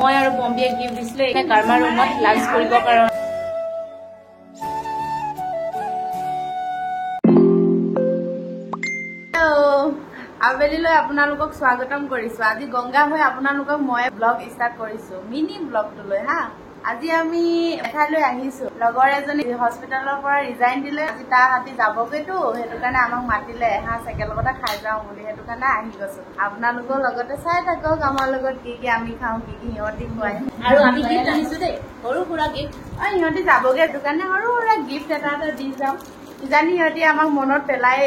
মই আৰু বম্বিয়ে গিফ্ট দিছিলো এই কাৰ্মা ৰুমত লাঞ্চ কৰিবৰ কাৰণে। আবেলিলৈ আপোনালোকক স্বাগতম কৰিছো। আজি গংগা হৈ আপোনালোকক মই ব্লগ ষ্টাৰ্ট কৰিছো, মিনি ব্লগটো লৈ হা। আজি আমি এঠাইলৈ আহিছো, লগৰ এজনী হস্পিটেলৰ পৰা ৰিজাইন দিলে, আজি তাৰ হাতী যাবগৈতো, সেইটো কাৰণে আমাক মাতিলে হা একেলগতে খাই যাওঁ বুলি, সেইটো কাৰণে আহি গৈছো। আপোনালোকৰ লগতে চাই থাকক আমাৰ লগত কি কি আমি খাওঁ, কি কি সিহঁতি খুৱাই। আৰু আমি গিফ্ট আনিছো দেই, সৰু সুৰা গিফ্ট। সিহঁতি যাবগে, সেইটো কাৰণে সৰু সুৰা গিফ্ট এটা দি যাওঁ। কিজানি সিহঁতি আমাক মনত পেলাই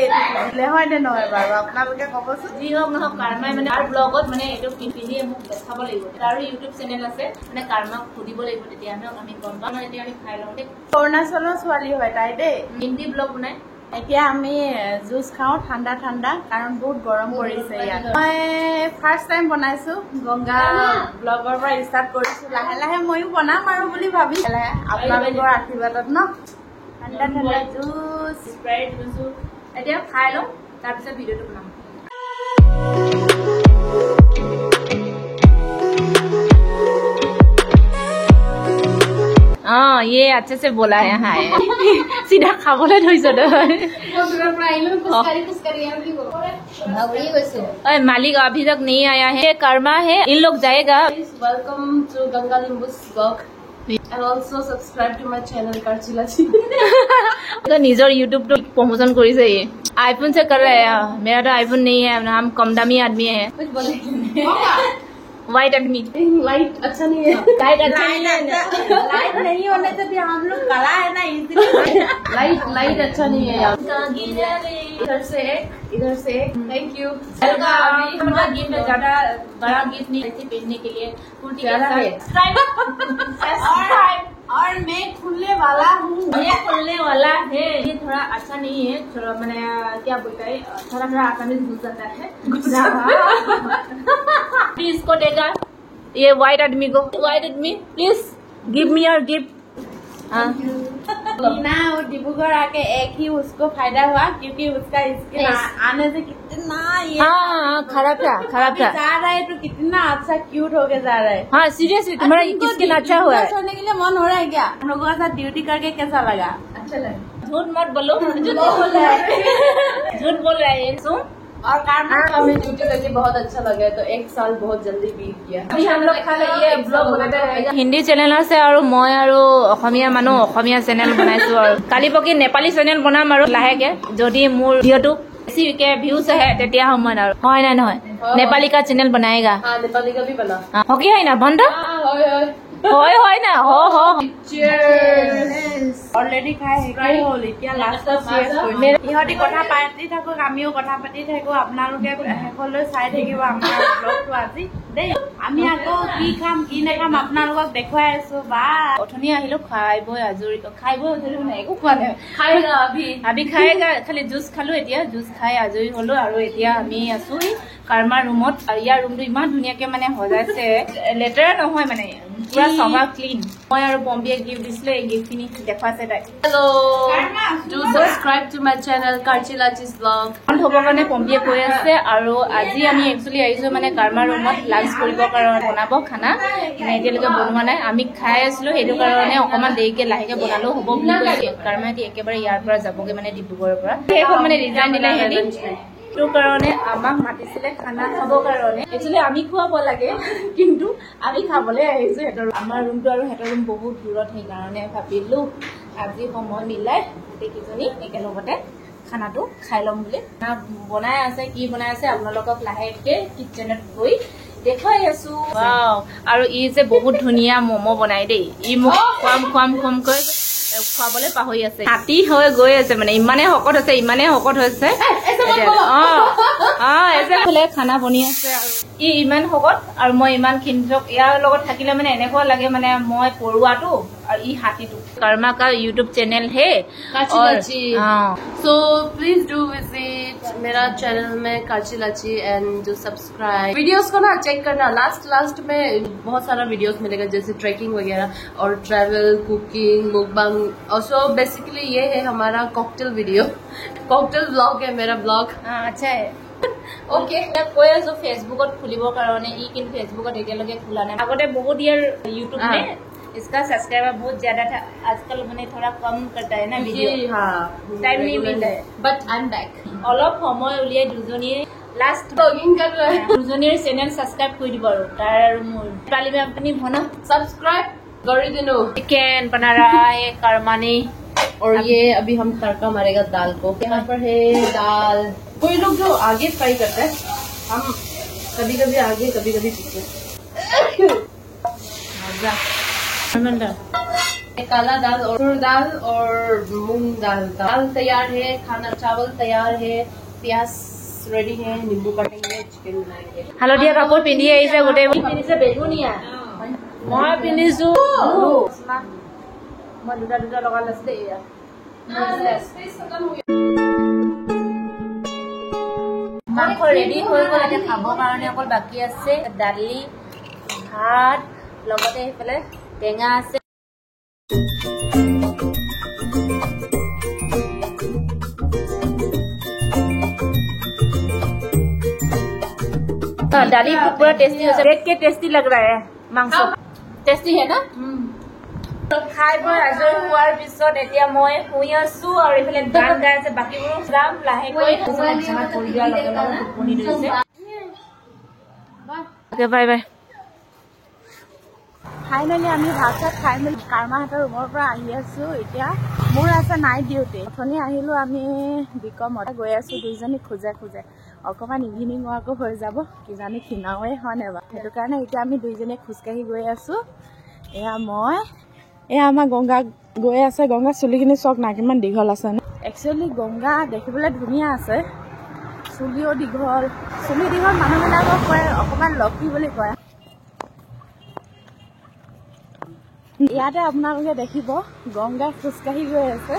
দিলে হয় নে নহয় বাৰু, আপোনালোকে কবচোন। যি হওক নহওক কাৰ্মাই মানে তাৰ ব্লগত মানে এইটো পিন্ধিয়ে মোক দেখাব লাগিব। তাৰো ইউটিউব চেনেল আছে, মানে কাৰ্মাক সুধিব লাগিব, তেতিয়া আমি গম পাম। এতিয়া আমি খাই লওঁ দেই। অৰুণাচলৰ ছোৱালী হয় তাই দেই, হিন্দী ব্লগ বনাই। এতিয়া আমি জুচ খাওঁ ঠাণ্ডা ঠাণ্ডা, কাৰণ বহুত গৰম পৰিছে ইয়াত। মই ফাৰ্ষ্ট টাইম বনাইছো, গংগা ব্লগৰ পৰা ষ্টাৰ্ট কৰিছো, লাহে লাহে ময়ো বনাম আৰু বুলি ভাবিছো, আপোনালোকৰ আশীৰ্বাদত ন। ঠাণ্ডা ঠাণ্ডা জুচ স্প্ৰাইট জুচো এতিয়া খাই লওঁ, তাৰপিছত ভিডিঅ'টো বনাম। ये अच्छे से बोला है हाँ सीधा खाबले धरिছো मालिक अभी तक नहीं आया है। कर्मा है, इन लोग जाएगा। Welcome to Ganga Limbu's blog and also subscribe to my channel Karchilachi। तो निजर यूट्यूब तो प्रमोशन करी से आईफोन से कर रहे हैं, मेरा तो आईफोन नहीं है, हम कम दामी आदमी है। वाइट आदमी लाइट अच्छा नहीं है, लाइट अच्छा नहीं है, लाइट नहीं होने से भी हम लोग कला है ना, इसलिए लाइट अच्छा नहीं है यार। इधर से थैंक यू। हमारा गिफ्ट ज्यादा बड़ा गिफ्ट नहीं, ऐसे पहनने के लिए और मैं खुलने वाला हूँ, ये खुलने वाला है। ये थोड़ा अच्छा नहीं है, थोड़ा मैंने क्या बोलता है, थोड़ा आसानी से घुस जाता है। प्लीज इसको देगा ये व्हाइट आदमी को, व्हाइट आदमी please give me your gift. ना वो डिब्रूगढ़ आके एक ही उसको फायदा हुआ, क्योंकि उसका स्किन आने से कितना ये खराब था जा रहा है, तो कितना अच्छा क्यूट होके जा रहा है। हाँ सीरियसली तुम्हारा स्किन अच्छा हुआ है। छोड़ने के लिए मन हो रहा है क्या? हम लोगों के साथ ड्यूटी करके कैसा लगा? अच्छा लगा। झूठ मत बोलो, झूठ बोल रहा है सुन। और हमें ड्यूटी करके बहुत अच्छा लगा, तो एक साल बहुत जल्दी बीत गया। अभी हम लोग खा ये ब्लॉग बनाते रहेगा। हिंदी चैनल আছে আৰু মই আৰু অসমীয়া মানুহ অসমীয়া চেনেল বনাইছো, আৰু কালি পকি নেপালী চেনেল বনাম আৰু লাহেকে, যদি মোৰ ভিডিঅ'টো বেছিকে ভিউজ আহে তেতিয়া সময়ত আৰু হয় না নহয় নেপালী का चैनल बनाएगा। हाँ नेपाली का भी बना। হকি হয় না বন্ধ হয় না অলৰেডি খাই শেষ হ'ল, এতিয়া লাষ্টত সিহঁতি কথা পাতি থাকক, আমিও কথা পাতি থাকো, আপোনালোকে শেষলৈ চাই থাকিব আমাৰ ব্লগটো আজি দেই। আমি আকৌ কি খাম কি নাখাম আপোনালোকক দেখুৱাই আছো। বা অথনি আহিলো খাই বৈ আজৰি মানে একো খোৱা নাই, আমি খাই খালি জুচ খালো, এতিয়া জুচ খাই আজৰি হলো। আৰু এতিয়া আমি আছো কাৰ্মা ৰুমত, আৰু ইয়াৰ ৰুমটো ইমান ধুনীয়াকে মানে সজাইছে, লেতেৰা নহয় মানে পুৰা চাফা ক্লিন। মই আৰু বম্বিয়ে গিফ্ট দিছিলো, এই গিফ্ট খিনি দেখুৱাইছে তাই। Hello', do subscribe to my channel কাৰ্চিলাচিছ ব্লগ। হ'ব কাৰণে বম্বিয়ে কৈ আছে। আৰু আজি আমি একচুৱেলি আহিছো মানে কাৰ্মা ৰুমত লাঞ্চ কৰিবৰ কাৰণে, বনাব খানা, এতিয়ালৈকে বনোৱা নাই, আমি খাই আছিলো, সেইটো কাৰণে অকমান দেৰিকে লাহেকে বনালেও হ'ব বুলি কৈছে। কাৰ্মা একেবাৰে ইয়াৰ পৰা যাবগে মানে ডিব্ৰুগড়ৰ পৰা, শেষ হ'ল মানে ৰিজাইন দিলে হেৰি, সেইটো কাৰণে আমাক মাতিছিলে খানা খাবৰ কাৰণে। একচুৱেলি আমি খুৱাব লাগে, কিন্তু আমি খাবলৈ আহিছো সিহঁতৰ। আমাৰ ৰুমটো আৰু সিহঁতৰ ৰুম বহুত দূৰত, সেইকাৰণে ভাবিলো আজি সময় মিলাই গোটেইকেইজনী একেলগতে খানাটো খাই ল'ম বুলি। বনাই আছে, কি বনাই আছে আপোনালোকক লাহেকে কিটচেনত গৈ দেখুৱাই আছো। আৰু ই যে বহুত ধুনীয়া ম'ম' বনাই দেই, ই মোক খুৱামকৈ খুৱাবলৈ পাহৰি আছে, হাতী হৈ গৈ আছে মানে, ইমানেই শকত হৈছে, খানা বনি আছে। আৰু ই ইমান শকত আৰু মই ইমান ক্ষীণক, ইয়াৰ লগত থাকিলে মানে এনেকুৱা লাগে মানে মই পৰুৱাটো और ये हाथी टू। कर्मा का यूट्यूब चैनल है काचीलाची। सो प्लीज डू विजिट मेरा चैनल में काचीलाची एंड डू सब्सक्राइब। वीडियोस को ना चेक करना, लास्ट में बहुत सारा वीडियोस मिलेगा जैसे ट्रैकिंग वगैरह और ट्रैवल, कुकिंग, मुकबांग। और सो बेसिकली ये है हमारा कॉकटेल वीडियो, कॉकटेल ब्लॉग है मेरा ब्लॉग। अच्छा है। ओके কৈ আছো फेसबुकত খুলিবৰ কাৰণে ই কিন্তু फेसबुकত এতিয়ালৈকে খোলা নাই আগতে বহুত ইয়াৰ YouTube में इसका सब्सक्राइबर बहुत ज्यादा था आजकल मैंने थोड़ा कम करता है ना वीडियो टाइम नहीं मिलता है बट आई एम बैक অলপ সময় উলিয়াই দুজনীয়ে लास्ट ब्लॉगिंग कर रहे हैं দুজনীৰ চেনেল সাবস্ক্ৰাইব কৰি দিব আৰু তাৰ আৰু মোৰ পালি में अपनी भनो सब्सक्राइब कर दिनो चिकन बना रहा है कर्मानी और ये अभी हम तड़का मारेगा दाल को यहाँ पर है दाल कोई लोग जो आगे फ्राई करते हैं हम कभी कभी आगे कभी कभी पीछे काला दाल और उड़द दाल और मूंग दाल दाल तैयार है खाना चावल तैयार है प्याज रेडी है नींबू काटेंगे चिकन बनाएंगे হালধীয়া কাপোৰ পিন্ধি আহিছে গোটেই পিন্ধিছে বেগুনীয়া মই পিন্ধিছো মই দুটা দুটা লগাই লৈছো দেই মাংস ৰেডি হৈ গ'ল এতিয়া খাবৰ কাৰণে অকল বাকী আছে দালি ভাত লগতে এইফালে টেঙা আছে दाली पूरा टेस्टी हो देख के टेस्टी लग रहा है मांस टेस्टी है ना खाई बৈ আজৰি হোৱাৰ পিছত এতিয়া মই শুই আছো আৰু এইফালে গান গাই আছে বাকীবোৰ যাম লাহেকৈ বিছনাত পৰি দিয়াৰ লগে লগে টোপনি ধৰিছে ওকে বাই বাই ফাইনেলি আমি ভাত চাত খাই মেলি কাৰ্মাহঁতৰ ৰুমৰ পৰা আহি আছো এতিয়া মোৰ আছে নাইট ডিউটি অথনি আহিলো আমি বিকমত গৈ আছো দুইজনী খোজে খোজে অকমান ইভিনিং ৱাকো হৈ যাব কিজানি খিনাওৱে হয় নাই বাৰু সেইটো কাৰণে এতিয়া আমি দুইজনীয়ে খোজকাঢ়ি গৈ আছো এয়া আমাৰ গংগা গৈ আছে গংগা চুলিখিনি চক না কিমান দীঘল আছে একচুৱেলি গংগা দেখিবলৈ ধুনীয়া আছে চুলিও দীঘল চুলি দীঘল মানুহবিলাকক কয় অকমান লক্ষী বুলি কয় ইয়াতে আপোনালোকে দেখিব গংগা খোজকাঢ়ি গৈ আছে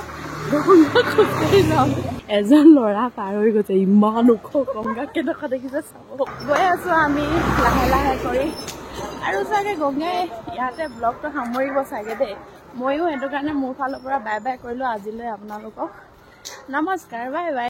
গংগা খোজকাঢ়ি যাম এজন ল'ৰা পাৰ হৈ গৈছে ইমান ওখ গংগা কেনেকুৱা দেখিছে চাব গৈ আছো আমি লাহে লাহে কৰি আৰু চাগে গংগাই ইয়াতে ব্লগটো সামৰিব চাগে দেই ময়ো সেইটো কাৰণে মোৰ ফালৰ পৰা বাই বাই কৰিলো আজিলৈ আপোনালোকক নমস্কাৰ বাই বাই